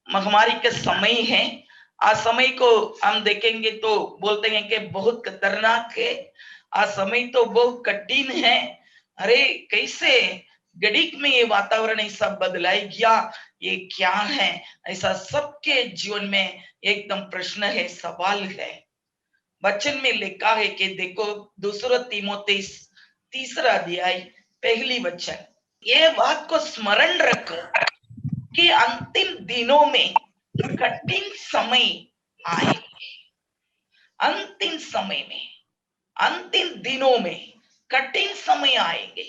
महामारी का समय है। आज समय को हम देखेंगे तो बोलते हैं कि बहुत खतरनाक है। आज समय तो बहुत कठिन है। अरे कैसे घड़ीक में ये वातावरण ऐसा बदलाई गया, ये क्या है? ऐसा सबके जीवन में एकदम प्रश्न है, सवाल है। वचन में लिखा है कि देखो दूसरा तीमुथियुस तीसरा अध्याय पहली वचन, ये बात को स्मरण रखो कि अंतिम दिनों में कठिन समय आएंगे। अंतिम समय में, अंतिम दिनों में कठिन समय आएंगे।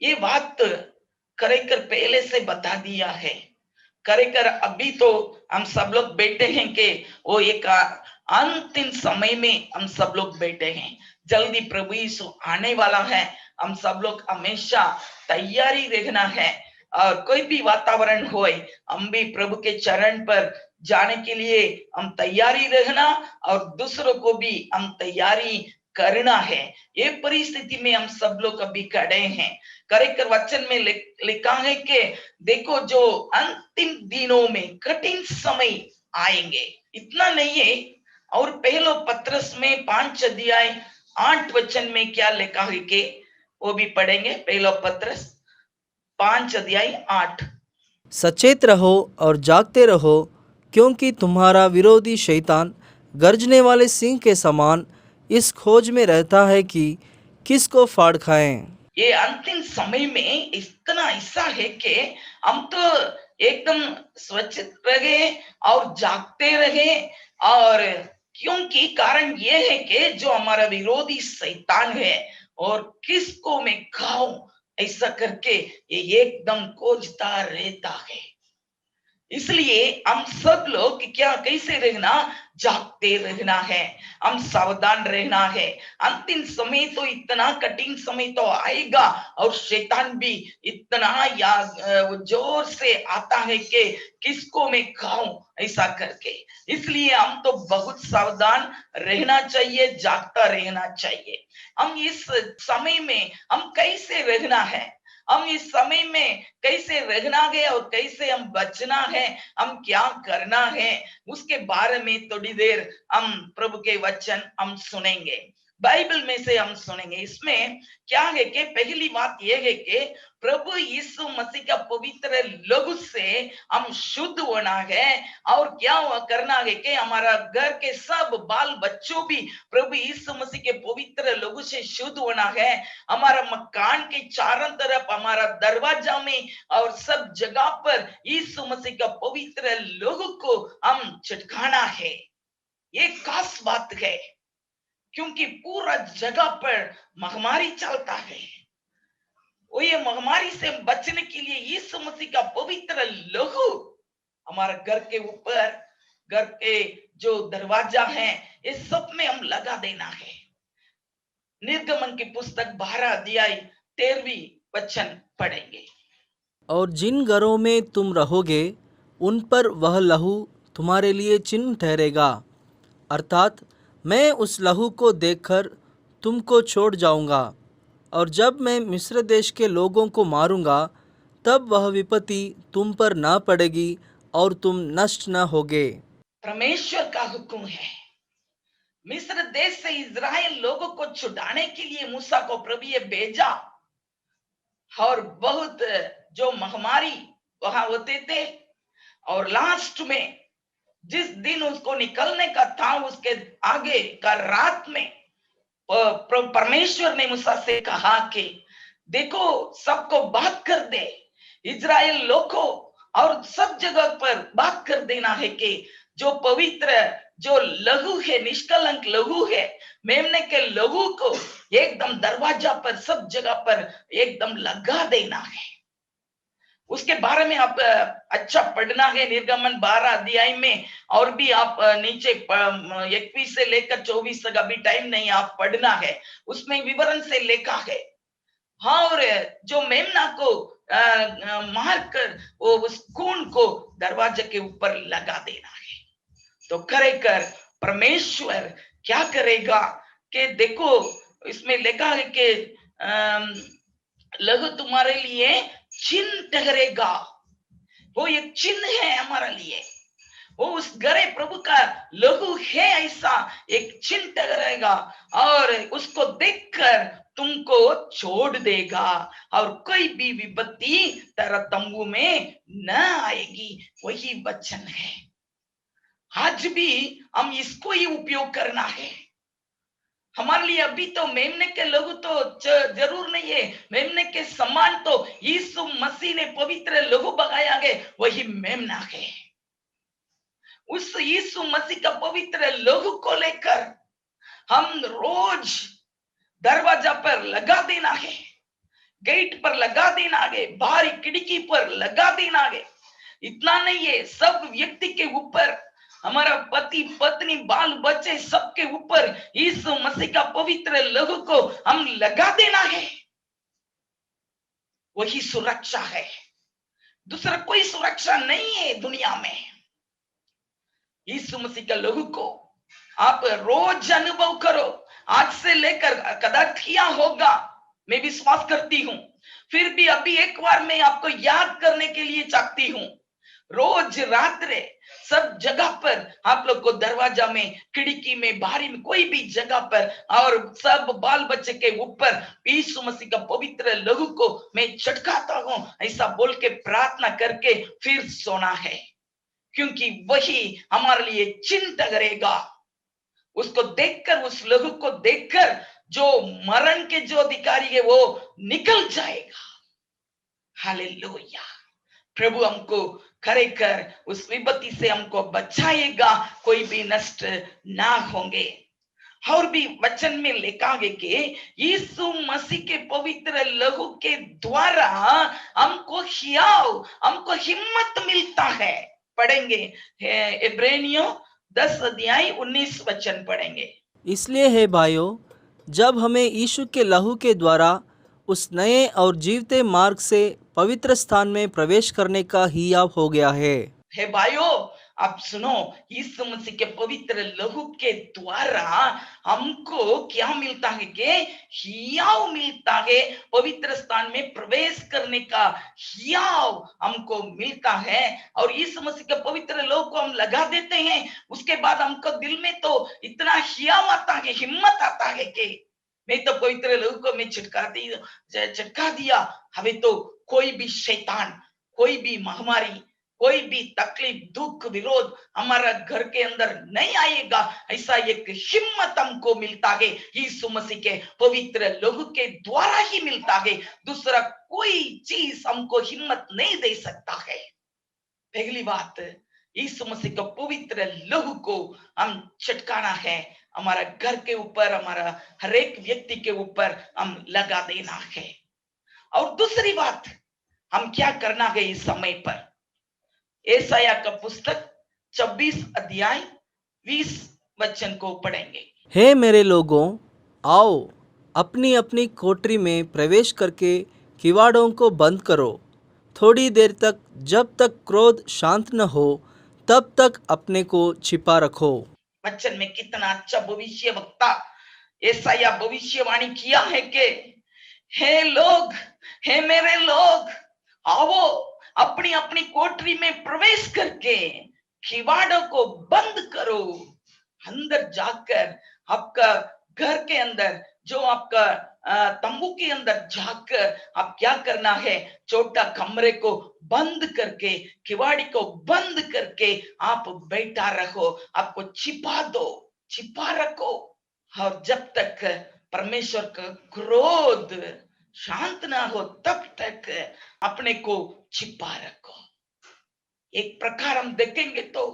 ये बात करेकर पहले से बता दिया है। करेकर अभी तो हम सब लोग बैठे हैं कि वो एक अंतिम समय में हम सब लोग बैठे हैं। जल्दी प्रभु यीशु आने वाला है। हम सब लोग हमेशा तैयारी रखना है। और कोई भी वातावरण होए, हम भी प्रभु के चरण पर जाने के लिए हम तैयारी रखना और दूसरों को भी हम तैयारी करना है। ये परिस्थिति में हम सब लोग अभी खड़े हैं। करेकर वचन में लिखा है कि देखो जो अंतिम दिनों में कठिन समय आएंगे। इतना नहीं है, और पहलो पत्रस में 5 अध्याय 8 वचन में क्या लिखा है कि वो भी पढ़ेंगे। पहलो पत्रस 5 अध्याय 8, सचेत रहो और जागते रहो, क्योंकि तुम्हारा विरोधी शैतान गरजने वाले सिंह के समान इस खोज में रहता है कि किसको फाड़ खाएं। ये अंतिम समय में इतना ऐसा है कि हम तो एकदम स्वच्छ रहे और जागते रहे। और क्योंकि कारण ये है कि जो हमारा विरोधी शैतान है और किसको मैं खाऊं ऐसा करके ये एकदम खोजता रहता है। इसलिए हम सब लोग क्या कैसे रहना, जागते रहना है, हम सावधान रहना है। अंतिम समय तो इतना कठिन समय तो आएगा और शैतान भी इतना जोर से आता है कि किसको मैं खाऊं ऐसा करके। इसलिए हम तो बहुत सावधान रहना चाहिए, जागता रहना चाहिए। हम इस समय में हम कैसे रहना है, हम इस समय में कैसे रहना है और कैसे हम बचना है, हम क्या करना है, उसके बारे में थोड़ी देर हम प्रभु के वचन हम सुनेंगे, बाइबल में से हम सुनेंगे। इसमें क्या है कि पहली बात यह है कि प्रभु यीशु मसीह का पवित्र लहू से हम शुद्ध होना है। और क्या करना है कि हमारा घर के सब बाल बच्चों भी प्रभु यीशु मसीह के पवित्र लहू से शुद्ध होना है। हमारा मकान के चारों तरफ, हमारा दरवाजा में और सब जगह पर यीशु मसीह का पवित्र लहू को हम छिड़काना है। ये खास बात है, क्योंकि पूरा जगह पर महामारी चलता है। वो ये महामारी से बचने के लिए यीशु मसीह का पवित्र लहू हमारा घर के ऊपर, घर के जो दरवाजा है, ये सब में हम लगा देना है। निर्गमन की पुस्तक 12 अध्याय 13वीं वचन पढ़ेंगे। और जिन घरों में तुम रहोगे उन पर वह लहू तुम्हारे लिए चिन्ह ठहरेगा, अर्थात मैं उस लहू को देखकर तुमको छोड़ जाऊंगा, और जब मैं मिस्र देश के लोगों को मारूंगा तब वह विपत्ति तुम पर न पड़ेगी और तुम नष्ट न होगे। परमेश्वर का हुक्म है, मिस्र देश से इजराइल लोगों को छुड़ाने के लिए मूसा को प्रभु ने भेजा। और बहुत जो महामारी वहां होते थे, और लास्ट में जिस दिन उसको निकलने का था उसके आगे का रात में परमेश्वर ने मूसा से कहा कि देखो सबको बात कर दे, इजराइल लोगों और सब जगह पर बात कर देना है कि जो पवित्र जो लहू है, निष्कलंक लहू है, मेमने के लहू को एकदम दरवाजा पर सब जगह पर एकदम लगा देना है। उसके बारे में आप अच्छा पढ़ना है निर्गमन 12 अध्याय में, और भी आप नीचे 21 से लेकर 24 तक, अभी टाइम नहीं, आप पढ़ना है, उसमें विवरण से लिखा है। हाँ, और जो मेमना को मारकर वो उस खून को दरवाजे के ऊपर लगा देना है। तो करेकर परमेश्वर क्या करेगा कि देखो इसमें लिखा है कि लहू तुम्हारे लिए चिन्ह ठहरेगा। वो एक चिन्ह है हमारे लिए। वो उस गरे प्रभु का लहू है, ऐसा एक चिंता रहेगा और उसको देखकर तुमको छोड़ देगा और कोई भी विपत्ति तेरा तंबू में न आएगी। वही वचन है। आज भी हम इसको ही उपयोग करना है हमारे लिए। अभी तो मेमने के लहू तो जरूर नहीं है, मेमने के समान तो यीशु मसीह ने पवित्र लहू बगाया है, वही मेमना है। उस यीशु मसीह का पवित्र लहू को लेकर हम रोज दरवाजा पर लगा देना है, गेट पर लगा देना है, बाहरी खिड़की पर लगा देना है। इतना नहीं है, सब व्यक्ति के ऊपर, हमारा पति पत्नी बाल बच्चे सबके ऊपर यीशु मसीह का पवित्र लहू को हम लगा देना है। वही सुरक्षा है, दूसरा कोई सुरक्षा नहीं है दुनिया में। यीशु मसीह का लहू को आप रोज अनुभव करो। आज से लेकर कदाच किया होगा, मैं विश्वास करती हूं, फिर भी अभी एक बार मैं आपको याद करने के लिए चाहती हूं। रोज रात रे सब जगह पर आप लोग को दरवाजा में, खिड़की में, बाहरी में, कोई भी जगह पर और सब बाल बच्चे के ऊपर यीशु मसीह का पवित्र लहू को मैं छिड़काता हूं, ऐसा बोल के प्रार्थना करके फिर सोना है, क्योंकि वही हमारे लिए चिंता करेगा। उसको देखकर, उस लहू को देखकर जो मरण के जो अधिकारी है वो निकल जाएगा। हालेलुया। प्रभु हमको खरेखर उस विपत्ति से हमको बचाएगा, कोई भी नष्ट ना होंगे। और भी वचन में लिखा है कि यीशु मसीह के पवित्र लहू के द्वारा हमको हियाव, हमको हिम्मत मिलता है। पढ़ेंगे इब्रानियों 10 अध्याय 19 वचन पढ़ेंगे। इसलिए हे भाइयों, जब हमें यीशु के लहू के द्वारा उस नए और जीवते मार्ग से पवित्र स्थान में प्रवेश करने का हियाव हो गया है। हे भाइयों, आप सुनो, यीशु मसीह के पवित्र लहू के द्वारा हमको क्या मिलता है कि हियाव मिलता है, पवित्र स्थान में प्रवेश करने का हियाव हमको मिलता है। और यीशु मसीह के पवित्र लहू को हम लगा देते हैं, उसके बाद हमको दिल में तो इतना हियाव आता है, हिम्मत आता है कि मैं तो पवित्र लहू को मैं छिटका दिया, हमें तो कोई भी शैतान, कोई भी महामारी, कोई भी तकलीफ, दुख, विरोध हमारा घर के अंदर नहीं आएगा। ऐसा एक हिम्मत हमको मिलता है, यीशु मसीह के पवित्र लहू के द्वारा ही मिलता है। दूसरा कोई चीज हमको हिम्मत नहीं दे सकता है। पहली बात, यीशु मसीह का पवित्र लहू को हम छिटकाना है, हमारा घर के ऊपर, हमारा हर एक व्यक्ति के ऊपर हम लगा देना है। और दूसरी बात, हम क्या करना है इस समय पर, एसाया का पुस्तक 26 अध्याय 20 वचन को पढ़ेंगे। हे मेरे लोगों, आओ अपनी अपनी कोठरी में प्रवेश करके किवाड़ों को बंद करो। थोड़ी देर तक, जब तक क्रोध शांत न हो, तब तक अपने को छिपा रखो। वचन में कितना अच्छा भविष्य वक्ता एसाया भविष्यवाणी किया है कि हे लोग, हे मेरे लोग, आओ अपनी अपनी कोठरी में प्रवेश करके किवाड़ों को बंद करो। अंदर जाकर आपका घर के अंदर, जो आपका तंबू के अंदर जाकर आप क्या करना है, छोटा कमरे को बंद करके, किवाड़ी को बंद करके आप बैठा रहो, आपको छिपा दो, छिपा रखो। और जब तक परमेश्वर का क्रोध शांत ना हो तब तक अपने को छिपा रखो। एक प्रकार हम देखेंगे तो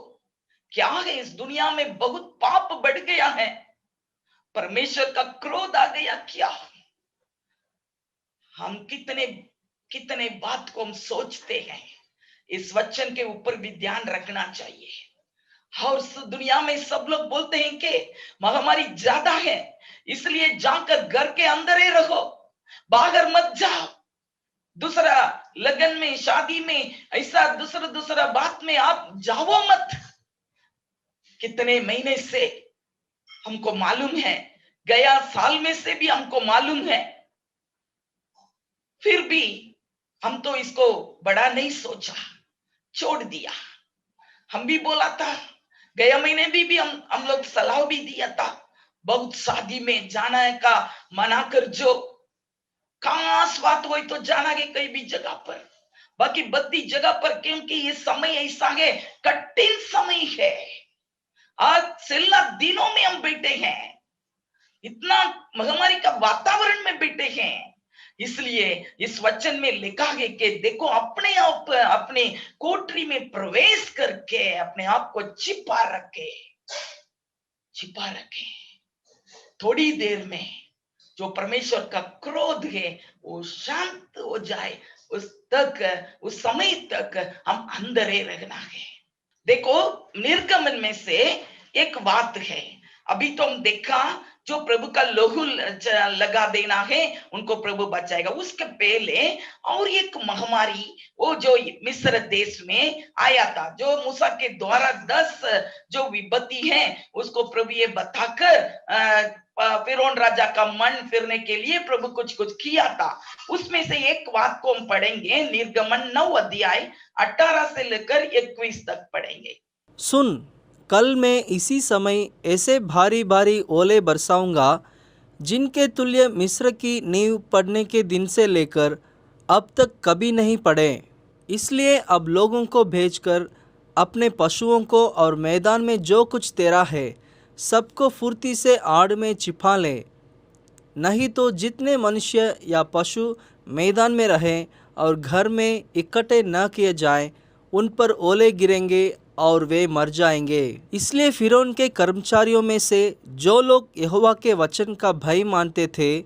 क्या है, इस दुनिया में बहुत पाप बढ़ गया है, परमेश्वर का क्रोध आ गया। क्या हम कितने कितने बात को हम सोचते हैं, इस वचन के ऊपर भी ध्यान रखना चाहिए। और इस दुनिया में सब लोग बोलते हैं कि महामारी ज्यादा है, इसलिए जाकर घर के अंदर ही रहो, बाहर मत जाओ। दूसरा लगन में, शादी में, ऐसा दूसरा बात में आप जाओ मत। कितने महीने से हमको मालूम है, गया साल में से भी हमको मालूम है, फिर भी हम तो इसको बड़ा नहीं सोचा। छोड़ दिया। हम भी बोला था, गया महीने भी हम लोग सलाह भी दिया था, बहुत शादी में जाना है का मना कर, जो खास बात हुई तो जाना है कई भी जगह पर, बाकी बद्दी जगह पर, क्योंकि ये समय ऐसा है, कठिन समय है। आज सेला दिनों में हम बैठे हैं, इतना महामारी का वातावरण में बैठे हैं, इसलिए इस वचन में लिखा है कि देखो अपने आप अपने कोठरी में प्रवेश करके अपने आप को छिपा रखे। थोड़ी देर में जो परमेश्वर का क्रोध है वो शांत हो जाए, उस समय तक हम अंदर ही रहना है। देखो निर्गमन में से एक बात है, अभी तो हम देखा जो प्रभु का लहू लगा देना है उनको प्रभु बचाएगा। उसके पहले और एक महामारी वो जो मिस्र देश में आया था, जो मूसा के द्वारा 10 जो विपत्ति है उसको प्रभु ये बताकर फिरौन राजा का मन फिरने के लिए प्रभु कुछ कुछ किया था। उसमें से एक बात को हम पढ़ेंगे, निर्गमन 9 अध्याय 18 से लेकर 21 तक पढ़ेंगे। सुन, कल मैं इसी समय ऐसे भारी भारी ओले बरसाऊंगा जिनके तुल्य मिस्र की नींव पड़ने के दिन से लेकर अब तक कभी नहीं पड़े। इसलिए अब लोगों को भेजकर अपने पशुओं को और मैदान में जो कुछ तेरा है सबको फुर्ती से आड़ में छिपा ले, नहीं तो जितने मनुष्य या पशु मैदान में रहें और घर में इकट्ठे न किए जाएं, उन पर ओले गिरेंगे और वे मर जाएंगे। इसलिए फिरौन के कर्मचारियों में से जो लोग यहोवा के वचन का भय मानते थे,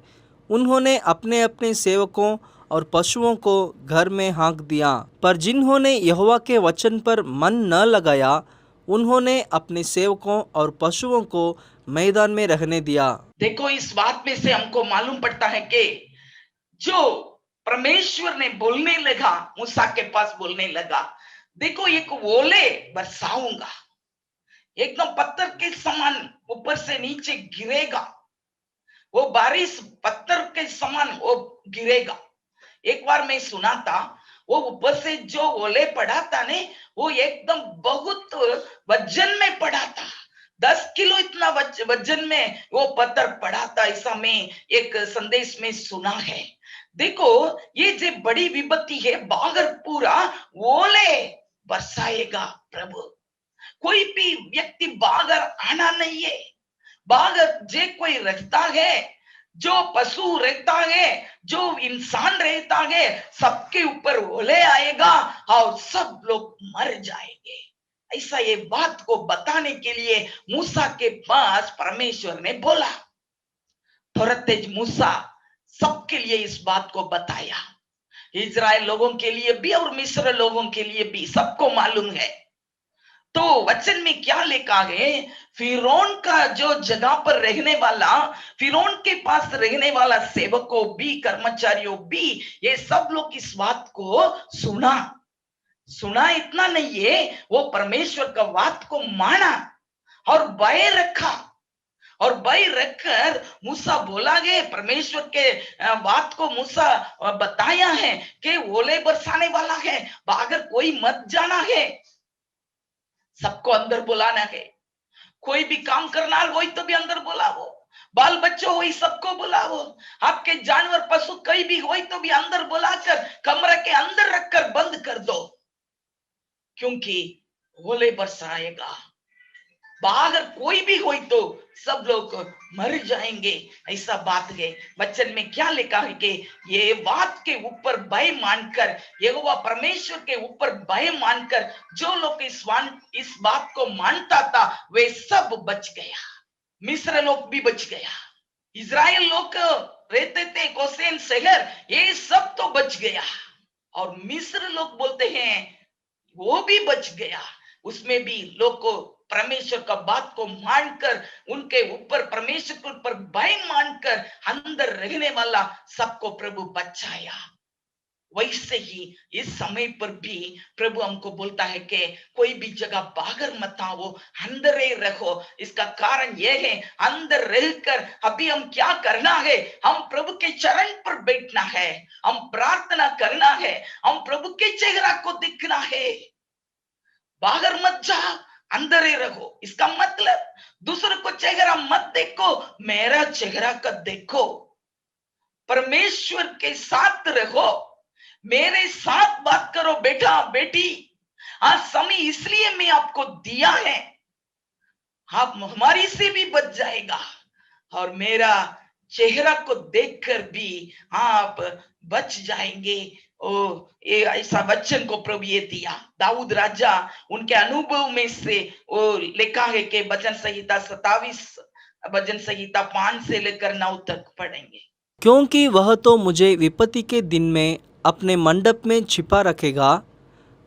उन्होंने अपने अपने सेवकों और पशुओं को घर में हाँक दिया, पर जिन्होंने यहोवा के वचन पर मन न लगाया, उन्होंने अपने सेवकों और पशुओं को मैदान में रहने दिया। देखो इस बात में से हमको मालूम पड़ता है कि जो परमेश्वर ने बोलने लगा, मूसा के पास बोलने लगा, देखो एक ओले बरसाऊंगा, एकदम पत्थर के समान ऊपर से नीचे गिरेगा, वो बारिश पत्थर के समान वो गिरेगा। एक बार मैं सुना था, वो ऊपर से जो ओले पड़ा था ने, वो एकदम बहुत वजन में पड़ा था, 10 किलो इतना वजन में वो पत्थर पड़ा था, ऐसा मैं एक संदेश में सुना है। देखो ये जो बड़ी विपत्ति है, बागर पूरा ओले बरसाएगा प्रभु। कोई भी व्यक्ति बागर आना नहीं है, बागर जे कोई रखता है, जो पशु रहता है, जो इंसान रहता है, सबके ऊपर ओले आएगा और सब लोग मर जाएंगे। ऐसा ये बात को बताने के लिए मूसा के पास परमेश्वर ने बोला। तुरंत मूसा सबके लिए इस बात को बताया, इजराइल लोगों के लिए भी और मिस्र लोगों के लिए भी, सबको मालूम है। तो वचन में क्या लिखा है, फिरौन का जो जगह पर रहने वाला, फिरौन के पास रहने वाला सेवकों भी, कर्मचारियों भी, ये सब लोग इस बात को सुना इतना नहीं है, वो परमेश्वर का बात को माना और भय रखा, और भय रखकर मूसा बोला गए, परमेश्वर के बात को मूसा बताया है कि ओले बरसाने वाला है, बागर कोई मत जाना है, सबको अंदर बुलाना है। कोई भी काम करना वही तो भी अंदर बुलाओ, बाल बच्चों वही सबको बुलाओ, आपके जानवर पशु कई भी वही तो भी अंदर बुलाकर कमरे के अंदर रखकर बंद कर दो, क्योंकि ओले बरसाएगा। बाहर कोई भी हो तो सब लोग मर जाएंगे, ऐसा बात है। वचन में क्या लिखा है कि ये बात के ऊपर भय मानकर, यहोवा परमेश्वर के ऊपर भय मानकर जो लोग इस बात को मानता था वे सब बच गया। मिस्र लोग भी बच गया, इजराइल लोग रहते थे गोसेन शहर, ये सब तो बच गया, और मिस्र लोग बोलते हैं वो भी बच गया। उसमें भी लोग को परमेश्वर का बात को मानकर, उनके ऊपर परमेश्वर के ऊपर भय मानकर अंदर रहने वाला सबको प्रभु बचाया। वैसे ही इस समय पर भी प्रभु हमको बोलता है कि कोई भी जगह बाहर मत आओ, अंदर ही रहो। इसका कारण यह है, अंदर रहकर अभी हम क्या करना है, हम प्रभु के चरण पर बैठना है, हम प्रार्थना करना है, हम प्रभु के चेहरा को देखना है। बाहर मत जाओ, अंदर ही रहो। इसका मतलब दूसरे को चेहरा मत देखो, मेरा चेहरा का देखो। परमेश्वर के साथ रहो, मेरे साथ बात करो बेटा बेटी। आज समय इसलिए मैं आपको दिया है, आप हमारी से भी बच जाएगा और मेरा चेहरा को देखकर भी आप बच जाएंगे। ओ, ये ऐसा वचन को प्रभु ये दिया। दाऊद राजा उनके अनुभव में से वो लिखा है कि भजन संहिता 27, भजन संहिता 5 से लेकर 9 तक पढ़ेंगे। क्योंकि वह तो मुझे विपत्ति के दिन में अपने मंडप में छिपा रखेगा,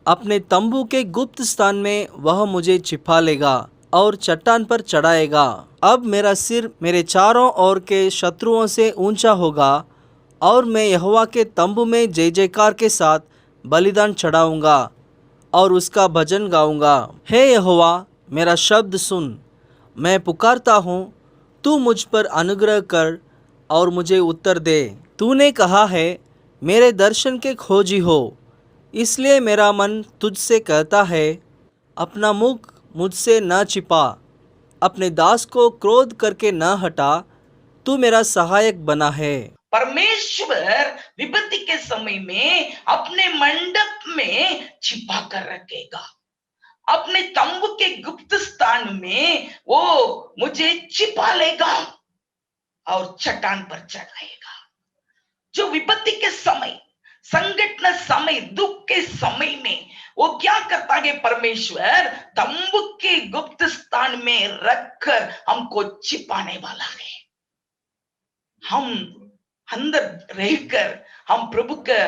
अपने तंबू के गुप्त स्थान में वह मुझे छिपा लेगा और चट्टान पर चढ़ाएगा। अब मेरा सिर मेरे चारों ओर के शत्रुओं से ऊंचा होगा और मैं यहोवा के तंबू में जय जयकार के साथ बलिदान चढ़ाऊंगा और उसका भजन गाऊंगा। हे यहोवा, मेरा शब्द सुन, मैं पुकारता हूँ, तू मुझ पर अनुग्रह कर और मुझे उत्तर दे। तूने कहा है, मेरे दर्शन के खोजी हो, इसलिए मेरा मन तुझसे कहता है, अपना मुख मुझसे न छिपा। अपने दास को क्रोध करके न हटा, तू मेरा सहायक बना है। परमेश्वर विपत्ति के समय में अपने मंडप में छिपा कर रखेगा, अपने तंबू के गुप्त स्थान में वो मुझे छिपा लेगा और चट्टान पर चढ़ाएगा। जो विपत्ति के समय, संकट न समय, दुख के समय में वो क्या करता है? परमेश्वर तंबू के गुप्त स्थान में रखकर हमको छिपाने वाला है। हम अंदर रहकर हम प्रभु के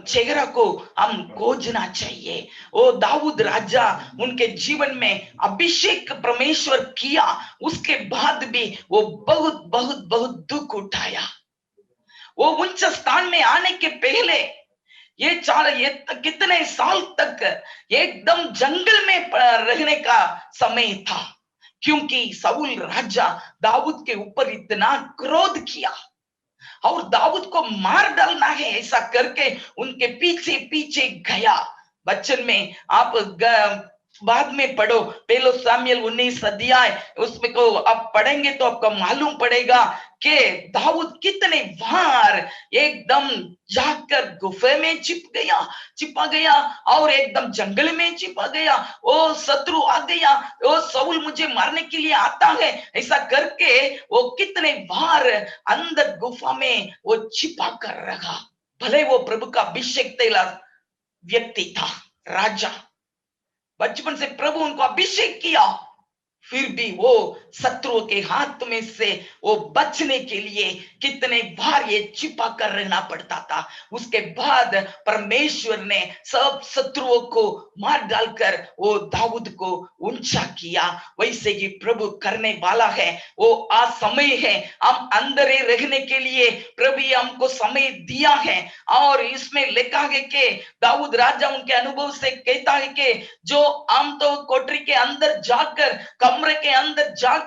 चेहरा को हम खोजना चाहिए। वो दाऊद राजा, उनके जीवन में अभिषेक परमेश्वर किया, उसके बाद भी वो बहुत बहुत बहुत दुख उठाया। वो उच्च स्थान में आने के पहले ये कितने साल तक एकदम जंगल में रहने का समय था, क्योंकि शाऊल राजा दाऊद के ऊपर इतना क्रोध किया और दाऊद को मार डालना है ऐसा करके उनके पीछे पीछे गया। वचन में आप बाद में पढ़ो, पहला सामुएल 19 अध्याय, उसमें को आप पढ़ेंगे तो आपको मालूम पड़ेगा कि दाऊद कितने बार एकदम जाकर गुफे में छिपा गया और एकदम जंगल में छिपा गया। वो शत्रु आ गया, वो शाऊल मुझे मारने के लिए आता है ऐसा करके वो कितने बार अंदर गुफा में वो छिपा कर रखा। भले वो प्रभु का अभिषेक तेला व्यक्ति था, राजा, बचपन से प्रभु उनको अभिषेक किया, फिर भी वो शत्रुओं के हाथ में से वो बचने के लिए कितने बार ये छिपा कर रहना पड़ता था। उसके बाद परमेश्वर ने सब शत्रुओं को मार डालकर वो दाऊद को ऊंचा किया। वैसे ही प्रभु करने वाला है। वो आज समय है हम अंदर ही रहने के लिए प्रभु हमको समय दिया है। और इसमें लिखा है कि दाऊद राजा उनके अनुभव से कहता है कि जो हम तो कोठरी के अंदर जाकर, कमरे के अंदर जाकर,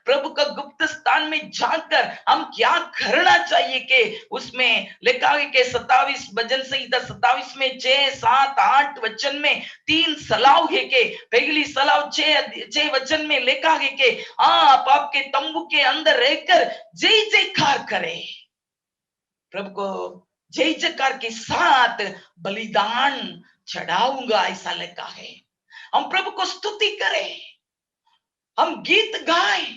प्रभु का गुप्त स्थान में जाकर हम क्या करना चाहिए कि उसमें लिखा है कि 27 भजन संहिता 27 में 6, 7, 8 वचन में 3 सलाह है कि पहली सलाह 6 वचन में लिखा है कि आप आपके तंबू के अंदर रहकर जय जयकार करें, प्रभु को जय जयकार के साथ बलिदान चढ़ाऊंगा ऐसा लिखा है। हम प्रभु को स्तुति करें, हम गीत गाएं,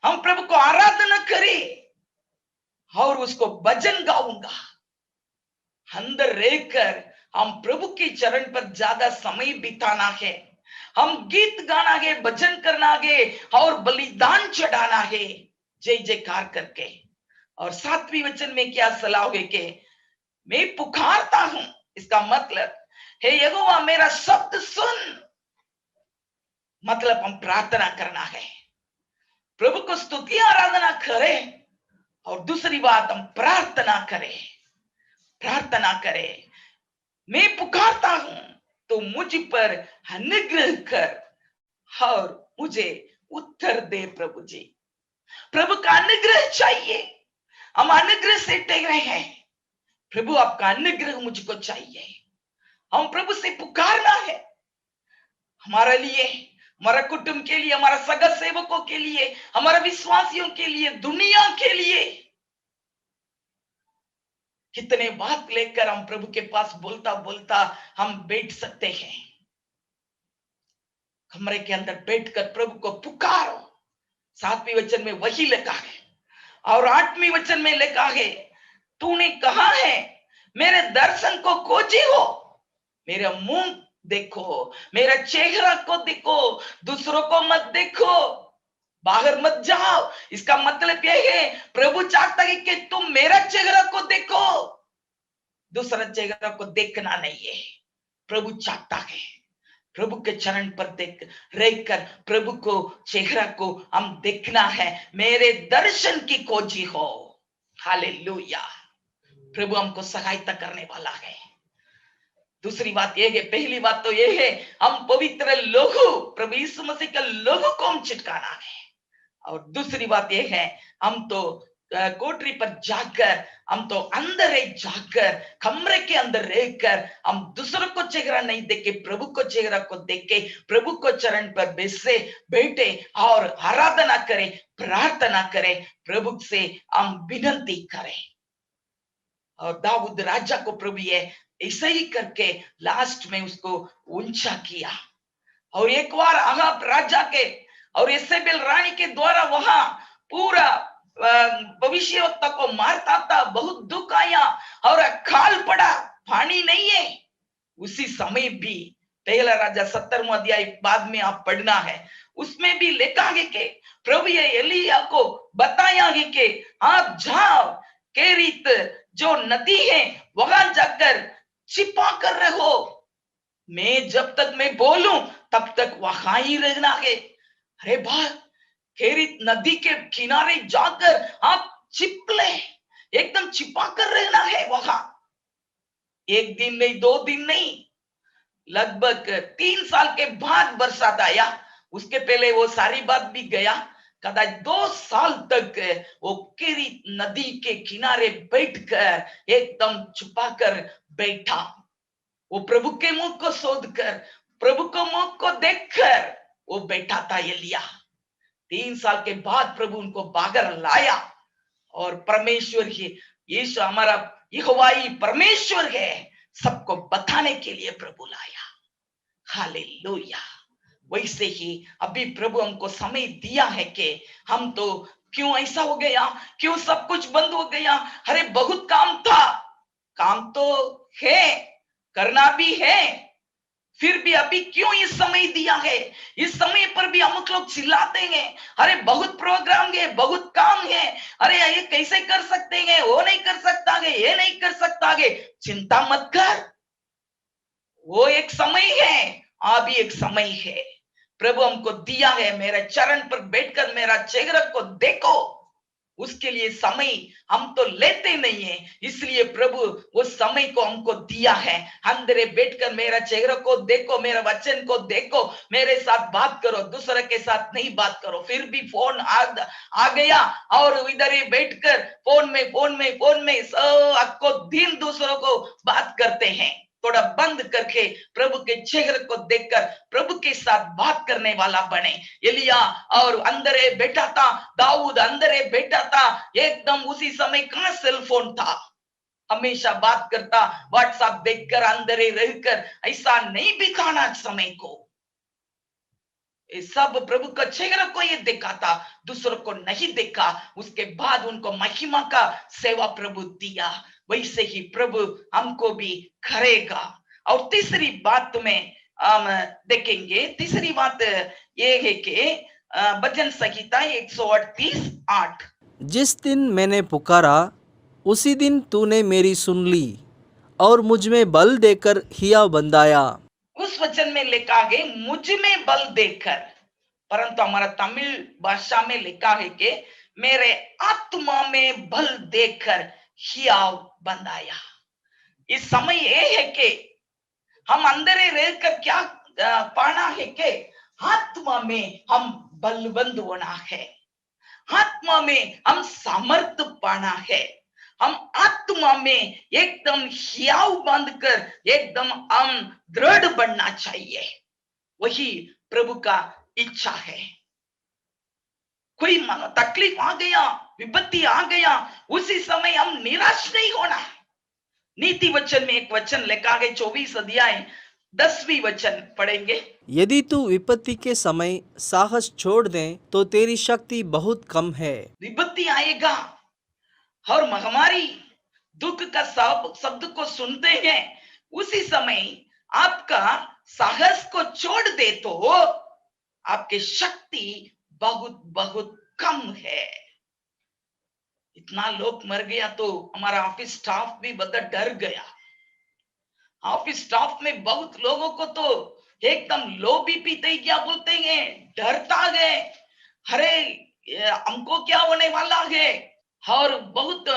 हम प्रभु को आराधना करें और उसको भजन गाऊंगा। अंदर रहकर हम प्रभु के चरण पर ज्यादा समय बिताना है, हम गीत गाना है, भजन करना है और बलिदान चढ़ाना है जय जयकार करके। और 7वें वचन में क्या सलाह है कि मैं पुकारता हूं, इसका मतलब हे यहोवा मेरा शब्द सुन। मतलब हम प्रार्थना करना है, प्रभु को स्तुति आराधना करें और दूसरी बात हम प्रार्थना करें। मैं पुकारता हूं तो मुझ पर अनुग्रह कर और मुझे उत्तर दे। प्रभु जी, प्रभु का अनुग्रह चाहिए, हम अनुग्रह से टेक हैं। प्रभु आपका अनुग्रह मुझको चाहिए, हम प्रभु से पुकारना है। हमारे लिए, हमारा कुटुंब के लिए, हमारा सगा सेवकों के लिए, हमारे विश्वासियों के लिए, दुनिया के लिए कितने बात लेकर हम प्रभु के पास बोलता बोलता हम बैठ सकते हैं। कमरे के अंदर बैठकर प्रभु को पुकारो। 7वें वचन में वही लिखा है और 8वें वचन में लिखा है, तूने कहा है मेरे दर्शन को खोजी हो, मेरा मुंह देखो, मेरा चेहरा को देखो, दूसरों को मत देखो, बाहर मत जाओ। इसका मतलब यह है प्रभु चाहता है कि तुम मेरा चेहरा को देखो, दूसरा चेहरा को देखना नहीं है। प्रभु चाहता है प्रभु के चरण पर देख रहकर प्रभु को चेहरा को हम देखना है, मेरे दर्शन की खोजी हो। हालेलुया। प्रभु हमको सहायता करने वाला है। दूसरी बात यह है, पहली बात तो यह है हम पवित्र लोगों प्रभु यीशु मसीह के लोगों को हम चिटकाना है, और दूसरी बात यह है हम तो कोठरी पर जाकर, हम तो अंदर ही जाकर कमरे के अंदर रहकर हम दूसरों को चेहरा नहीं देखे, प्रभु को चेहरा को देखे, प्रभु को चरण पर बैठे और आराधना करें, प्रार्थना करें, प्रभु से हम विनती करें। और दाऊद राजा को प्रभु ये ऐसे ही करके लास्ट में उसको ऊंचा किया। और एक बार अहाब राजा के और इसेबेल रानी के द्वारा वहां पूरा भविष्यवक्ता को मारता था, बहुत दुख आया और अकाल पड़ा, पानी नहीं है। उसी समय भी पहला राजा 17वां अध्याय बाद में आप पढ़ना है, उसमें भी लिखा है कि प्रभु ये एलिया को बताया है कि आप जाओ केरीत जो नदी है वहां जाकर छिपा कर रहो, मैं जब तक मैं बोलूं तब तक वहां ही रहना है। अरे भाई, केरीत नदी के किनारे जाकर आप छिप ले, एकदम छिपा कर रहना है वहां। एक दिन नहीं, 2 दिन नहीं, लगभग 3 साल के बाद बरसात आया। उसके पहले वो सारी बात भी गया। कदाच 2 साल तक वो केरीत नदी के किनारे बैठकर एकदम छुपा कर बैठा। वो प्रभु के मुख को शोध कर, प्रभु को मुख को देखकर वो बैठा था एलिया। 3 साल के बाद प्रभु उनको बाहर लाया और परमेश्वर ही, यीशु हमारा यहोवाई परमेश्वर है, सबको बताने के लिए प्रभु लाया। हालेलुया। वैसे ही अभी प्रभु हमको समय दिया है कि हम तो क्यों ऐसा हो गया, क्यों सब कुछ बंद हो गया, अरे बहुत काम था, काम तो है, करना भी है, फिर भी अभी क्यों ये समय दिया है। इस समय पर भी हम लोग चिल्लाते हैं, अरे बहुत प्रोग्राम है, बहुत काम है, अरे ये कैसे कर सकते हैं, वो नहीं कर सकता है, ये नहीं कर सकता है। चिंता मत कर, वो एक समय है, अभी एक समय है, प्रभु हमको दिया है, मेरे चरण पर बैठकर मेरा चेहरा को देखो। उसके लिए समय हम तो लेते नहीं है, इसलिए प्रभु वो समय को हमको दिया है। अंदर बैठकर मेरा चेहरा को देखो, मेरा वचन को देखो, मेरे साथ बात करो, दूसरे के साथ नहीं बात करो। फिर भी फोन आ गया और इधर ही बैठकर फोन में सब आपको दिन दूसरों को बात करते हैं। थोड़ा बंद करके प्रभु के चेहरे को देखकर प्रभु के साथ बात करने वाला बने। एलिया और अंदर बैठा था, दाऊद अंदर बैठा था, एकदम उसी समय कहां सेलफोन था, हमेशा बात करता, व्हाट्सएप देखकर अंदर रहकर ऐसा नहीं बिताना समय को। सब प्रभु का चेहरा को ये देखा था, दूसरों को नहीं देखा। उसके बाद उनको महिमा का सेवा प्रभु दिया, वैसे ही प्रभु हमको भी करेगा। और तीसरी बात में हम देखेंगे, तीसरी बात ये है कि भजन संहिता 138:8, जिस दिन मैंने पुकारा उसी दिन तूने मेरी सुन ली और मुझ में बल देकर हिया बंधाया। उस वचन में लिखा है मुझ में बल देकर, परंतु हमारा तमिल भाषा में लिखा है कि मेरे आत्मा में बल देकर हिया बंधाया। इस समय ये है कि हम अंदर रहकर क्या पाना है कि आत्मा में हम बलवंत होना है, आत्मा में हम सामर्थ्य पाना है, हम आत्मा में एकदम हियाव बांधकर एकदम हम दृढ़ बनना चाहिए। वही प्रभु का इच्छा है। कोई मानो तकलीफ आ गया, विपत्ति आ गया, उसी समय हम निराश नहीं होना। नीति वचन में एक वचन लिखा है, 24 अध्याय 10वीं वचन पढ़ेंगे। यदि तू विपत्ति के समय साहस छोड़ दे तो तेरी शक्ति बहुत कम है। विपत्ति आएगा और महामारी दुख का शब्द को सुनते हैं, उसी समय आपका साहस को छोड़ दे तो आपकी शक्ति बहुत बहुत कम है। इतना लोग मर गया तो हमारा ऑफिस स्टाफ भी बड़ा डर गया। ऑफिस स्टाफ में बहुत लोगों को तो एकदम लो बीपी तय क्या बोलते हैं, डरता गए, अरे हमको क्या होने वाला है। और बहुत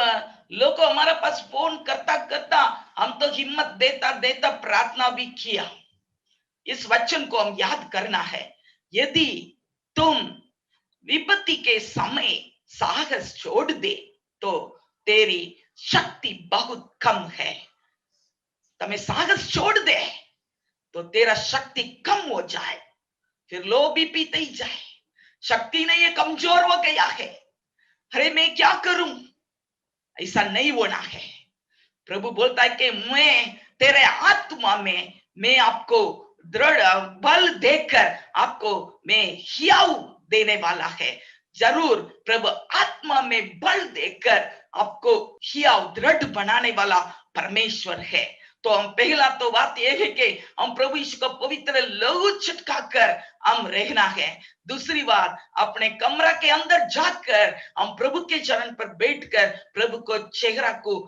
लोग हमारे पास फोन करता करता हम तो हिम्मत देता देता प्रार्थना भी किया। इस वचन को हम याद करना है, यदि तुम विपत्ति के समय साहस छोड़ दे तो तेरी शक्ति बहुत कम है। तमें साहस छोड़ दे तो तेरा शक्ति कम हो जाए, फिर लो बीपी तय जाए, शक्ति नहीं है, कमजोर हो गया है, अरे मैं क्या करूं, ऐसा नहीं होना है। प्रभु बोलता है कि मैं तेरे आत्मा में मैं आपको दृढ़ बल देकर आपको मैं हियाव देने वाला है। जरूर प्रभु आत्मा में बल देकर आपको हियाव दृढ़ बनाने वाला परमेश्वर है। तो हम पहला तो बात यह है कि हम प्रभु यीशु को पवित्र लहू छिटका कर हम रहना है। दूसरी बात, अपने कमरा के अंदर जाकर हम प्रभु के चरण पर बैठकर प्रभु को चेहरा को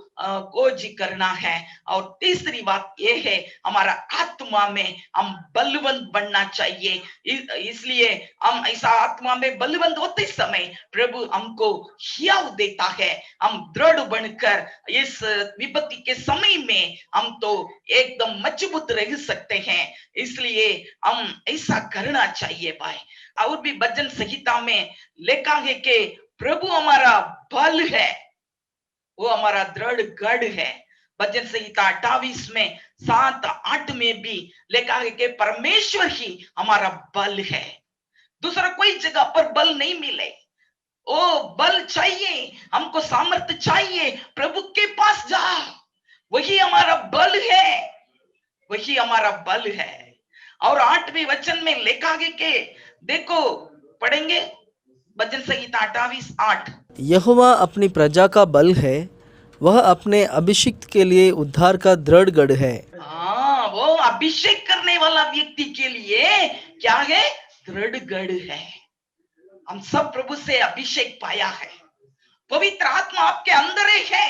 खोज करना है। और तीसरी बात यह है, हमारा आत्मा में हम बलवंत बनना चाहिए। इसलिए हम ऐसा आत्मा में बलवंत होते समय प्रभु हमको हियाव देता है। हम दृढ़ बनकर इस विपत्ति के समय में हम तो एकदम मजबूत रह सकते हैं। इसलिए हम ऐसा करना चाहिए भाई। और भी भजन संहिता में लिखा है कि प्रभु हमारा बल है, वो हमारा दृढ़ गढ़ है। भजन संहिता 28 में 7-8 में भी लिखा है कि परमेश्वर ही हमारा बल है, दूसरा कोई जगह पर बल नहीं मिले। ओ बल चाहिए, हमको सामर्थ्य चाहिए, प्रभु के पास जा, वही हमारा बल है, वही हमारा बल है। और 8वें वचन में लिखा है कि देखो, पढ़ेंगे भजन संहिता 28:8। यहोवा अपनी प्रजा का बल है, वह अपने अभिषिक्त के लिए उद्धार का दृढ़ गढ़ है। हाँ, वो अभिषेक करने वाला व्यक्ति के लिए क्या है? दृढ़ गढ़ है। हम सब प्रभु से अभिषेक पाया है, पवित्र आत्मा आपके अंदर है।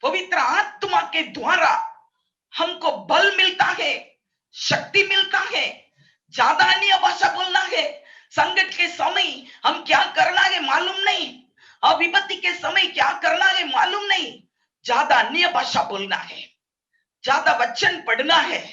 पवित्र आत्मा के द्वारा हमको बल मिलता है, शक्ति मिलता है, ज्यादा अन्य भाषा बोलना है। संकट के समय हम क्या करना है मालूम नहीं, और विपत्ति के समय क्या करना है मालूम नहीं, ज्यादा अन्य भाषा बोलना है, ज्यादा वचन पढ़ना है।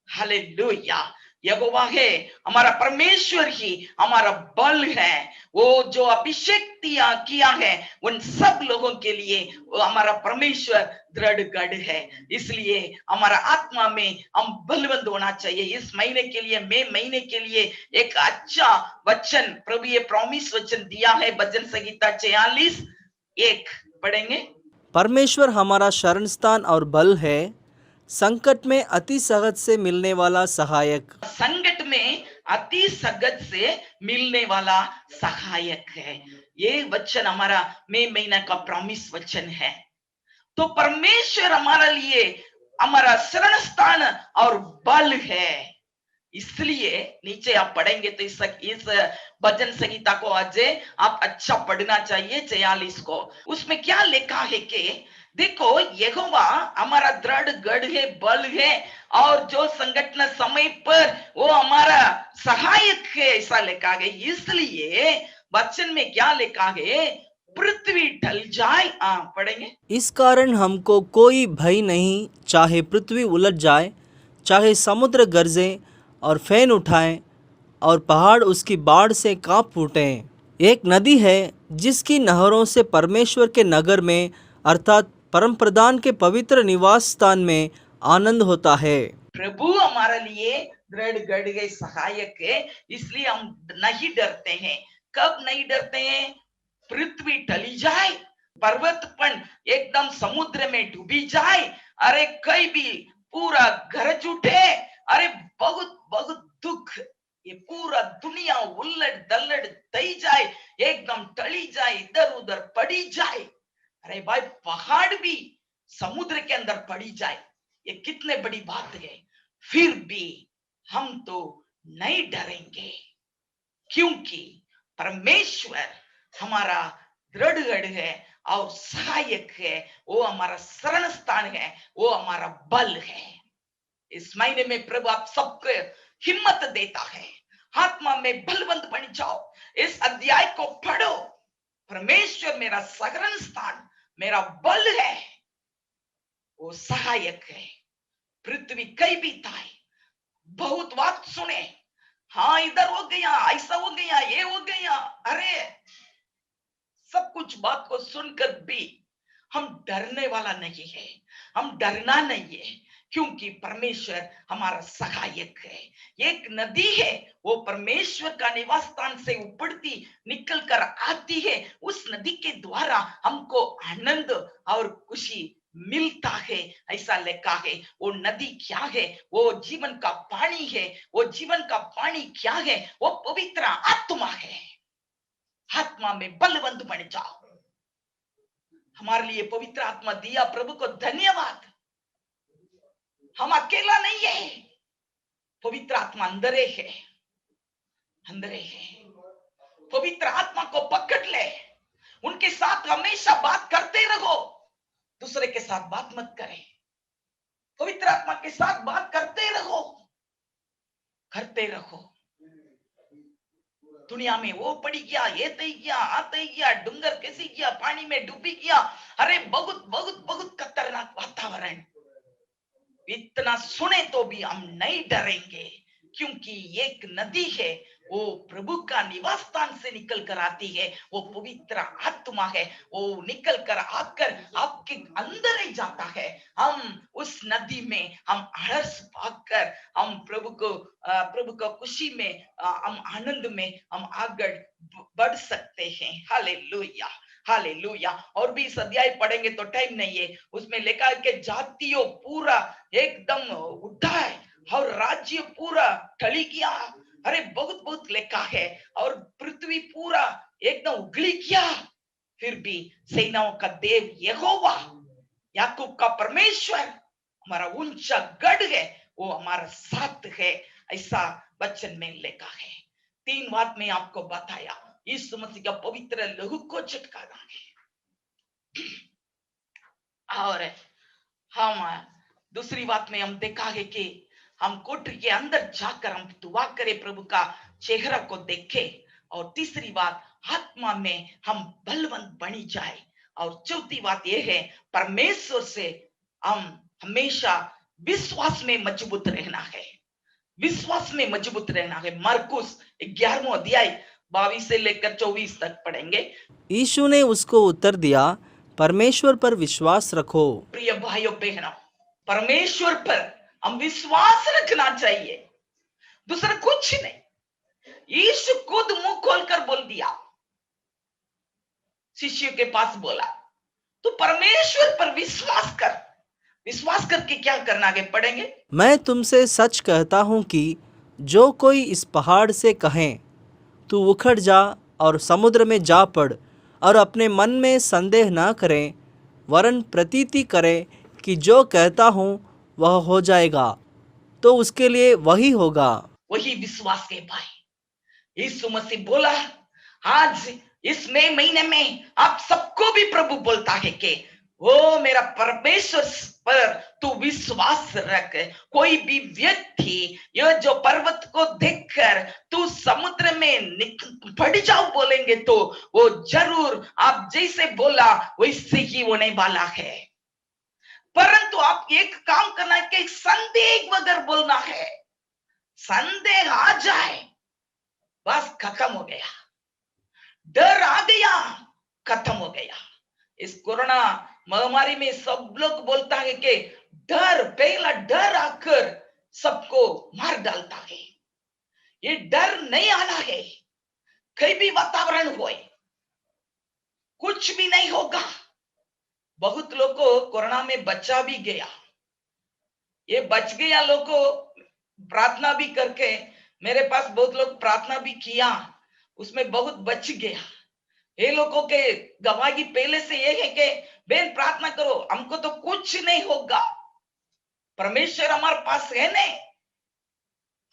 हालेलुया। यहोवा है हमारा परमेश्वर ही हमारा बल है। वो जो अभिषेक किया है उन सब लोगों के लिए वो हमारा परमेश्वर दृढ़ गढ़ है। इसलिए हमारा आत्मा में हम बलवंत होना चाहिए। इस महीने के लिए, मई महीने के लिए एक अच्छा वचन प्रभु ये प्रॉमिस वचन दिया है। भजन संहिता 46:1 पढ़ेंगे। परमेश्वर हमारा शरण स्थान और बल है, संकट में अति सहज से मिलने वाला सहायक। संकट में अति सहज से मिलने वाला सहायक है। ये वचन हमारा मई महीना का प्रॉमिस वचन है। तो परमेश्वर हमारे लिए हमारा शरण स्थान और बल है। इसलिए नीचे आप पढ़ेंगे तो इस भजन संहिता को आज आप अच्छा पढ़ना चाहिए, 46 को। उसमें क्या लिखा है कि देखो, यहोवा हमारा दृढ़ गढ़ है, बल है, और जो संकट समय पर वो हमारा सहायक है, ऐसा लिखा है। इसलिए वचन में क्या लिखा है? पृथ्वी ढल जाए, पढ़ेंगे। इस कारण हमको कोई भय नहीं, चाहे पृथ्वी उलट जाए, चाहे समुद्र गरजे और फैन उठाए और पहाड़ उसकी बाढ़ से कांप फूटें। एक नदी है जिसकी नहरों से परमेश्वर के नगर में अर्थात परम प्रधान के पवित्र निवास स्थान में आनंद होता है। प्रभु हमारे लिए दृढ़ गढ़ गए सहायक है, इसलिए हम नहीं डरते हैं। कब नहीं डरते हैं? पृथ्वी टली जाए, पर्वतपन एकदम समुद्र में डूबी जाए, अरे कहीं भी पूरा घर जुटे, अरे बहुत बहुत दुख, ये पूरा दुनिया उलट दलट दई जाए, एकदम टली जाए, इधर उधर पड़ी जाए, अरे भाई पहाड़ भी समुद्र के अंदर पड़ी जाए, ये कितने बड़ी बात है, फिर भी हम तो नहीं डरेंगे, क्योंकि परमेश्वर हमारा दृढ़गढ़ है और सहायक है, वो हमारा शरण स्थान है, वो हमारा बल है। इस महीने में प्रभु आप सबको हिम्मत देता है, आत्मा में बलवंत बन जाओ, इस अध्याय को पढ़ो। परमेश्वर मेरा शरण स्थान, मेरा बल है, वो सहायक है। पृथ्वी कई भी ताए, बहुत बात सुने, हाँ इधर हो गया, ऐसा हो गया, ये हो गया, अरे सब कुछ बात को सुनकर भी हम डरने वाला नहीं है, हम डरना नहीं है, क्योंकि परमेश्वर हमारा सहायक है। एक नदी है, वो परमेश्वर का निवास स्थान से उपड़ती निकल कर आती है, उस नदी के द्वारा हमको आनंद और खुशी मिलता है, ऐसा लिखा है। वो नदी क्या है? वो जीवन का पानी है। वो जीवन का पानी क्या है? वो पवित्र आत्मा है। आत्मा में बलवंत बन जाओ। हमारे लिए पवित्र आत्मा दिया, प्रभु को धन्यवाद। हम अकेला नहीं है, पवित्र आत्मा अंदर है, अंदर है। पवित्र आत्मा को पकड़ ले, उनके साथ हमेशा बात करते रहो, दूसरे के साथ बात मत करें, पवित्र आत्मा के साथ बात करते रहो, करते रहो। दुनिया में वो पड़ी गया, ये तय गया, आते गया, डूंगर कैसी गया, पानी में डूबी गया, अरे बहुत बहुत बहुत खतरनाक वातावरण। इतना सुने तो भी हम नहीं डरेंगे, क्योंकि एक नदी है, वो प्रभु का निवास स्थान से निकल कर आती है, वो पवित्र आत्मा है, वो निकल कर आकर आपके अंदर ही जाता है। हम उस नदी में हम हर्ष पाकर हम प्रभु को खुशी में हम आनंद में हम आगे बढ़ सकते हैं। Hallelujah, hallelujah. और भी इस अध्याय पढ़ेंगे तो टाइम नहीं है, उसमें लिखा है कि जातियों पूरा एकदम उठा है और राज्य पूरा टली गया, अरे बहुत बहुत लिखा है, और पृथ्वी पूरा एकदम उगली गया, फिर भी सेनाओं का देव यहोवा, याकूब का परमेश्वर हमारा ऊंचा गढ़ है, वो हमारा साथ है, ऐसा वचन में लिखा है। 3 बात में आपको बताया, यीशु मसीह का पवित्र लहू को छुटकारा है। और हम दूसरी बात में हम देखा है कि हम कोठरी के अंदर जाकर हम दुआ करें, प्रभु का चेहरा को देखें, और तीसरी बात आत्मा में हम बलवंत बनी जाए, और चौथी बात यह है परमेश्वर से हम हमेशा विश्वास में मजबूत रहना है, विश्वास में मजबूत रहना है। मार्कुस 11वां अध्याय 22 से लेकर 24 तक पढ़ेंगे। यीशु ने उसको उत्तर दिया, परमेश्वर पर विश्वास रखो। प्रिय भाइयों बहनों, परमेश्वर पर हम विश्वास रखना चाहिए, दूसरा कुछ नहीं। यीशु खुद मुंह खोलकर बोल दिया, शिष्यों के पास बोला, तो परमेश्वर पर विश्वास कर। विश्वास करके क्या करना, आगे पढ़ेंगे। मैं तुमसे सच कहता हूँ कि जो कोई इस पहाड़ से कहे, तू उखड़ जा और समुद्र में जा पड़, और अपने मन में संदेह न करे, वरन प्रतीति करे कि जो कहता हूँ वह हो जाएगा, तो उसके लिए वही होगा। वही विश्वास के भाई। यीशु मसीह बोला, आज इस मई महीने में आप सबको भी प्रभु बोलता है कि वो मेरा परमेश्वर पर तू विश्वास रख। कोई भी व्यक्ति यह जो पर्वत को देखकर तू समुद्र में पड़ जाओ बोलेंगे, तो वो जरूर आप जैसे बोला वैसे ही होने वाला है। परंतु आप एक काम करना है कि संदेह वगैरह बोलना है। संदेह आ जाए बस खत्म हो गया, डर आ गया खत्म हो गया। इस कोरोना महामारी में सब लोग बोलता है कि डर, पहला डर आकर सबको मार डालता है। ये डर नहीं आना है, कहीं भी वातावरण होए, कुछ भी नहीं होगा। बहुत लोग को कोरोना में बचा भी गया, ये बच गया लोग को प्रार्थना भी करके, मेरे पास बहुत लोग प्रार्थना भी किया, उसमें बहुत बच गया। ये लोगों के गवाही पहले से ये है कि बेन प्रार्थना करो, हमको तो कुछ नहीं होगा, परमेश्वर हमारे पास है नहीं,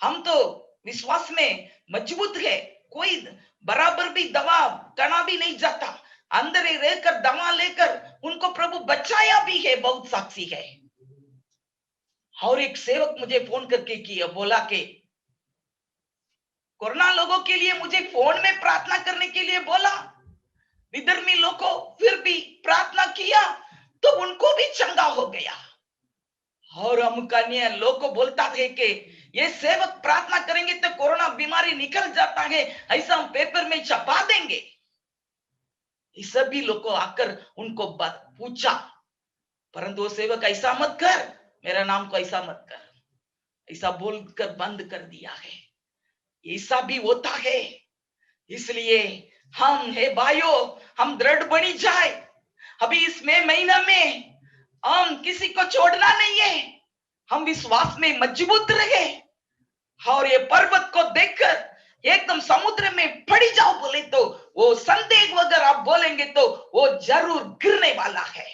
हम तो विश्वास में मजबूत है, कोई बराबर भी दवा करना भी नहीं जाता, अंदर ही रहकर दवा लेकर उनको प्रभु बचाया भी है, बहुत साक्षी है। और एक सेवक मुझे फोन करके किया, बोला कि कोरोना लोगों के लिए मुझे फोन में प्रार्थना करने के लिए बोला, विधर्मी लोगों फिर भी प्रार्थना किया तो उनको भी चंगा हो गया। और हम कन्या लोग को बोलता है कि ये सेवक प्रार्थना करेंगे तो कोरोना बीमारी निकल जाता है, ऐसा हम पेपर में छपा देंगे। ये सभी लोग को आकर उनको पूछा, परंतु वो सेवक ऐसा मत कर, मेरा नाम को ऐसा मत कर, ऐसा बोलकर बंद कर दिया है। ऐसा भी होता है, इसलिए हम है भाइयों, हम दृढ़ बनी जाए। अभी इसमें महीना में हम किसी को छोड़ना नहीं है, हम विश्वास में मजबूत रहे। और ये पर्वत को देखकर एकदम समुद्र में पड़ी जाओ बोले तो वो संदेह अगर आप बोलेंगे तो वो जरूर गिरने वाला है।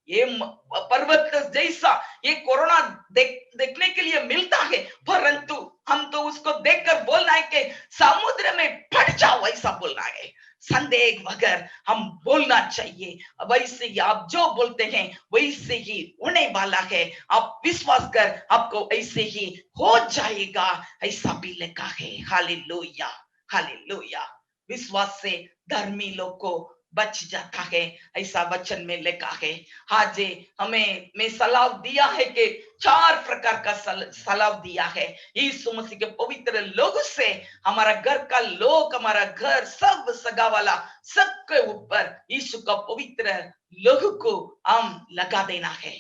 ये पर्वत जैसा ये कोरोना देखने के लिए मिलता है, परंतु हम तो उसको देखकर बोलना है कि समुद्र में पड़ जाओ, ऐसा बोलना है, संदेह वगैरह हम बोलना चाहिए। अब ऐसे ही आप जो बोलते हैं वैसे ही होने वाला है, आप विश्वास कर, आपको ऐसे ही हो जाएगा, ऐसा भी लिखा है। Hallelujah, hallelujah. विश्वास से धर्मी लोग को बच जाता है, ऐसा वचन में लिखा है। आज हमें में सलाह दिया है कि 4 प्रकार का सलाह दिया है। यीशु मसीह के पवित्र लोग से हमारा घर का लोग, हमारा घर सब सगा वाला सबके ऊपर यीशु का पवित्र लोग को हम लगा देना है।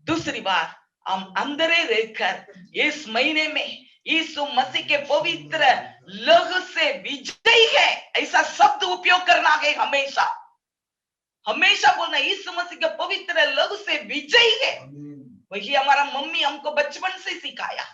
दूसरी बार हम अंदर रहकर इस महीने में यीशु मसीह के पवित्र लोग से विजयी है, ऐसा शब्द उपयोग करना है। हमेशा हमेशा बोलना यीशु मसीह के पवित्र लोग से विजयी है। वही हमारा मम्मी हमको बचपन से सिखाया,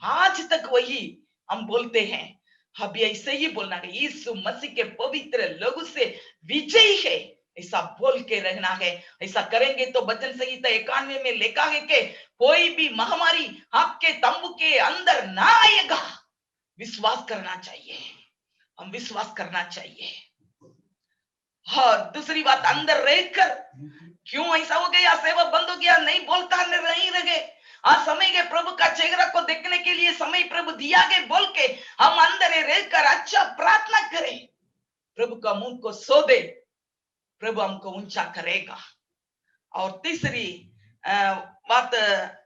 आज तक वही हम बोलते हैं। अभी ऐसे ही बोलना है, यीशु मसीह के पवित्र लोग से विजयी है, ऐसा बोल के रहना है। ऐसा करेंगे तो वचन संहिता 91 में लिखा है कि कोई भी महामारी आपके तंबू के अंदर ना आएगा। विश्वास करना चाहिए, हम विश्वास करना चाहिए। और दूसरी बात, अंदर रहकर क्यों ऐसा हो गया, सेवा बंद हो गया, नहीं बोलता नहीं रहे, आज समय के प्रभु का चेहरा को देखने के लिए समय प्रभु दिया गए बोल के हम अंदर रहकर अच्छा प्रार्थना करें, प्रभु का मुंह को सो दे, प्रभु हमको ऊंचा करेगा। और तीसरी बात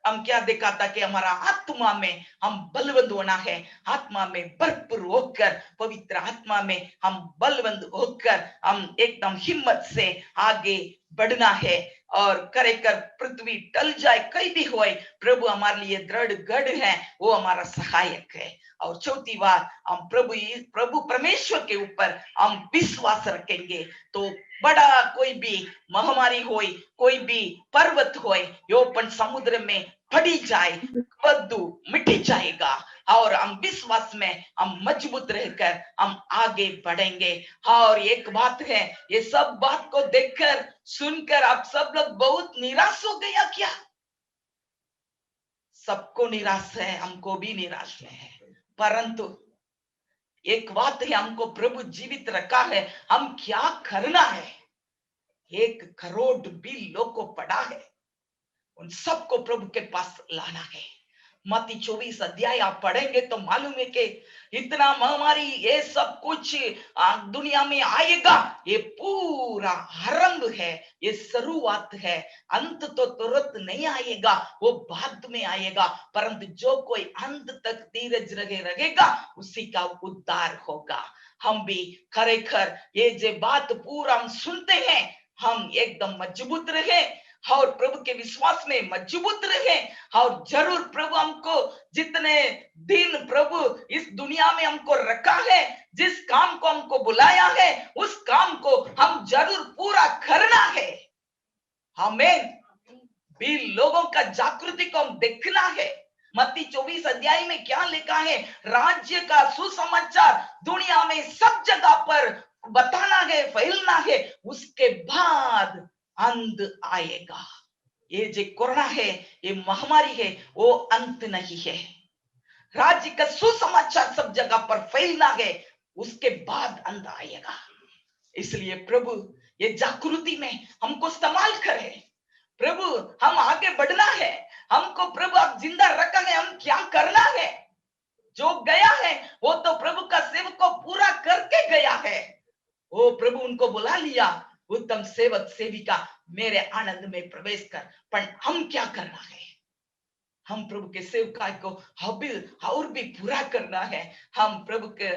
हम क्या देखा था कि हमारा आत्मा में हम बलवंत होना है, आत्मा में भरपूर होकर, पवित्र आत्मा में हम बलवंत होकर हम एकदम हिम्मत से आगे बढ़ना है। और करे कर पृथ्वी टल जाए, कहीं भी होए, प्रभु हमारे लिए दृढ़ गढ़ है, वो हमारा सहायक है। और चौथी बात, हम प्रभु परमेश्वर के ऊपर हम विश्वास रखेंगे तो बड़ा कोई भी महामारी होए, कोई भी पर्वत होए, यो पण समुद्र में पड़ी जाए, बद्दू मिट जाएगा। और हम विश्वास में हम मजबूत रहकर हम आगे बढ़ेंगे। और एक बात है, ये सब बात को देखकर सुनकर आप सब लोग बहुत निराश हो गया क्या? सबको निराश है, हमको भी निराश है, परंतु एक बात है, हमको प्रभु जीवित रखा है, हम क्या करना है? 1 करोड़ भी लोग को पड़ा है, उन सबको प्रभु के पास लाना है। मत्ती 24 अध्याय आप पढ़ेंगे तो मालूम है कि इतना महामारी ये सब कुछ दुनिया में आएगा, ये पूरा आरंभ है, ये शुरुआत है, अंत तो तुरंत नहीं आएगा, वो बाद में आएगा। परंतु जो कोई अंत तक धीरज रहेगा उसी का उद्धार होगा। हम भी खरेखर ये जो बात पूरा हम सुनते हैं, हम एकदम मजबूत रहे और प्रभु के विश्वास में मजबूत रहे। और जरूर प्रभु हमको जितने दिन प्रभु इस दुनिया में हमको रखा है, जिस काम को हमको बुलाया है, उस काम को हम जरूर पूरा करना है। आमीन। भी लोगों का जागृति को हम देखना है। मत्ती 24 अध्याय में क्या लिखा है? राज्य का सुसमाचार दुनिया में सब जगह पर बताना है, फैलना है, उसके बाद अंत आएगा। ये जो कोरोना है, ये महामारी है, वो अंत नहीं है। राज्य का सुसमाचार सब जगह पर फैलना है, उसके बाद अंत आएगा। इसलिए प्रभु ये जागृति में हमको इस्तेमाल करे। प्रभु हम आगे बढ़ना है, हमको प्रभु आप जिंदा रखा है, हम क्या करना है? जो गया है वो तो प्रभु का सेवक को पूरा करके गया है। वो प्रभु उनको बुला लिया, उत्तम सेवक सेविका मेरे आनंद में प्रवेश कर। पर हम क्या करना है? हम प्रभु के सेवकाई को और भी पूरा करना है। हम प्रभु के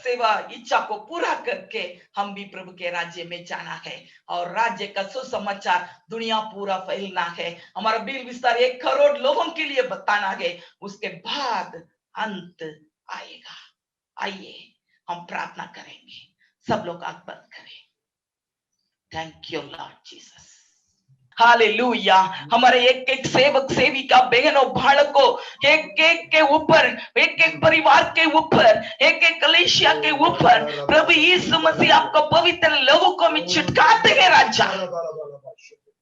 सेवा इच्छा को पूरा करके हम भी प्रभु के राज्य में जाना है और राज्य का सुसमाचार दुनिया पूरा फैलना है। हमारा बिल विस्तार 1 करोड़ लोगों के लिए बताना है, उसके बाद अंत आएगा। आइए हम प्रार्थना करेंगे। सब लोग आंख बंद करें। Thank you Lord Jesus. Hallelujah. हमारे एक एक सेवक सेविका बहनों बालकों एक एक के ऊपर, एक एक परिवार के ऊपर, एक एक कलीसिया के ऊपर प्रभु यीशु मसीह आपको पवित्र लोगों को में छिटकाते हैं राजा।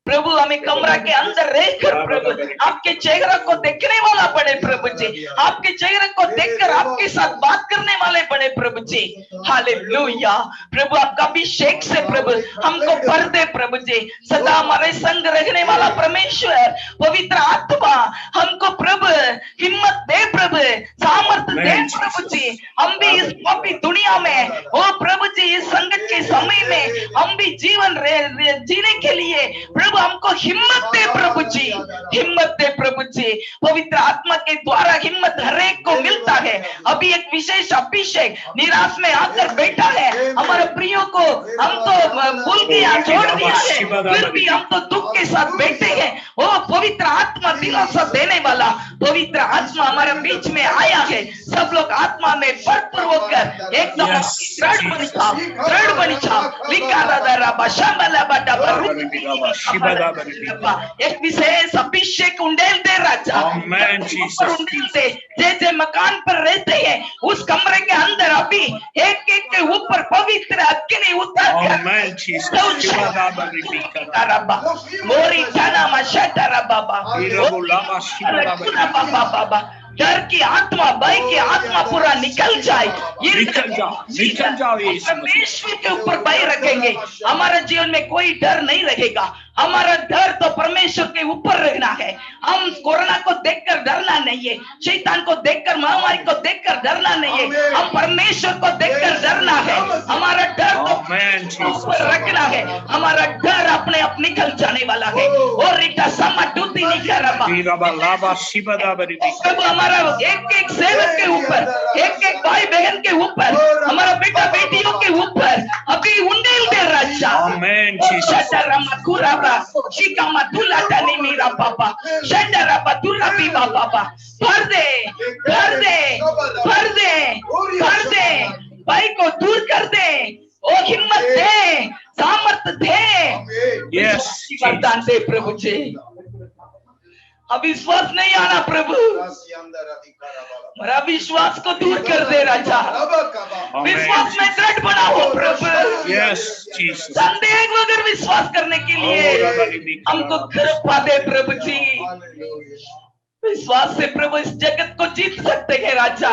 प्रभु हमें कमरा के अंदर रहकर प्रभु आपके चेहरे को देखने वाला बने प्रभु जी, आपके चेहरे को देखकर आपके साथ बात करने वाले बने प्रभु जी। हालेलुया। प्रभु आपका अभिषेक से प्रभु हमको भर दे प्रभु जी। सदा हमारे संग रहने वाला परमेश्वर पवित्र आत्मा हमको प्रभु हिम्मत दे प्रभु, सामर्थ दे प्रभु जी। हम भी इस पापी दुनिया में ओ प्रभु जी इस संकट के समय में हम भी जीवन जीने के लिए प्रभु हमको हिम्मत दे प्रभु जी, हिम्मत दे प्रभु जी। पवित्र आत्मा के द्वारा हिम्मत हर एक को मिलता है। अभी एक विशेष अभिषेक निराश में आकर बैठा है, हमारे प्रियो को हम तो भूल गया, छोड़ दिया है, फिर भी हम तो दुख के साथ बैठे हैं। वो पवित्र आत्मा दिलों से देने वाला पवित्र आत्मा हमारे बीच में आया है। सब लोग आत्मा में भरपूर होकर एकदम दृढ़ बनी छाओ। एक विशेष अभिषेक उंडेल दे राजा, उंडेल दे। जैसे मकान पर रहते हैं उस कमरे के अंदर अभी एक एक के ऊपर पवित्र अग्नि उतर बाबा। डर की आत्मा, भय की आत्मा पूरा निकल जाए, निकल जाओ। परमेश्वर के ऊपर भय रखेंगे, हमारे जीवन में कोई डर नहीं रहेगा। हमारा डर तो परमेश्वर के ऊपर रखना है। हम कोरोना को देखकर डरना नहीं है, शैतान को देखकर, महामारी को देखकर डरना नहीं है, हम परमेश्वर को देखकर डरना है। हमारा डर तो ऊपर रखना है, हमारा डर अपने आप निकल जाने वाला है। और रिटा समा टूटी नहीं कर रहा। हमारा एक एक सेवक के ऊपर, एक एक भाई बहन के ऊपर, हमारा बेटा बेटियों के ऊपर अभी उंडेल दे राजा। शिकामा तुला तनी मेरा पापा, शंडरा बतुला पीवा पापा। भर दे, भर दे, भर दे, भर दे, भाई को दूर कर दे, ओ हिम्मत दे, सामर्थ दे, वरदान दे प्रभु जी। अविश्वास नहीं आना प्रभु, मेरा विश्वास को दूर कर दे राजा। विश्वास में दृढ़ बना हो प्रभु। संदेह वगैरह विश्वास करने के लिए हमको कृपा दे प्रभु जी। विश्वास से प्रभु इस जगत को जीत सकते हैं राजा।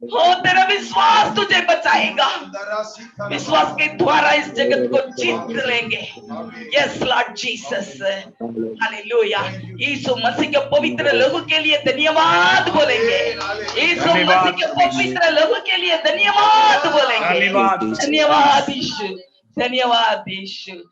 हो तेरा विश्वास तुझे बचाएगा, विश्वास के द्वारा इस जगत को जीत लेंगे। Yes Lord Jesus, hallelujah. यीशु मसीह के पवित्र लोगों के लिए धन्यवाद बोलेंगे। यीशु मसीह के पवित्र लोगों के लिए धन्यवाद बोलेंगे। धन्यवाद यीशु, धन्यवाद यीशु।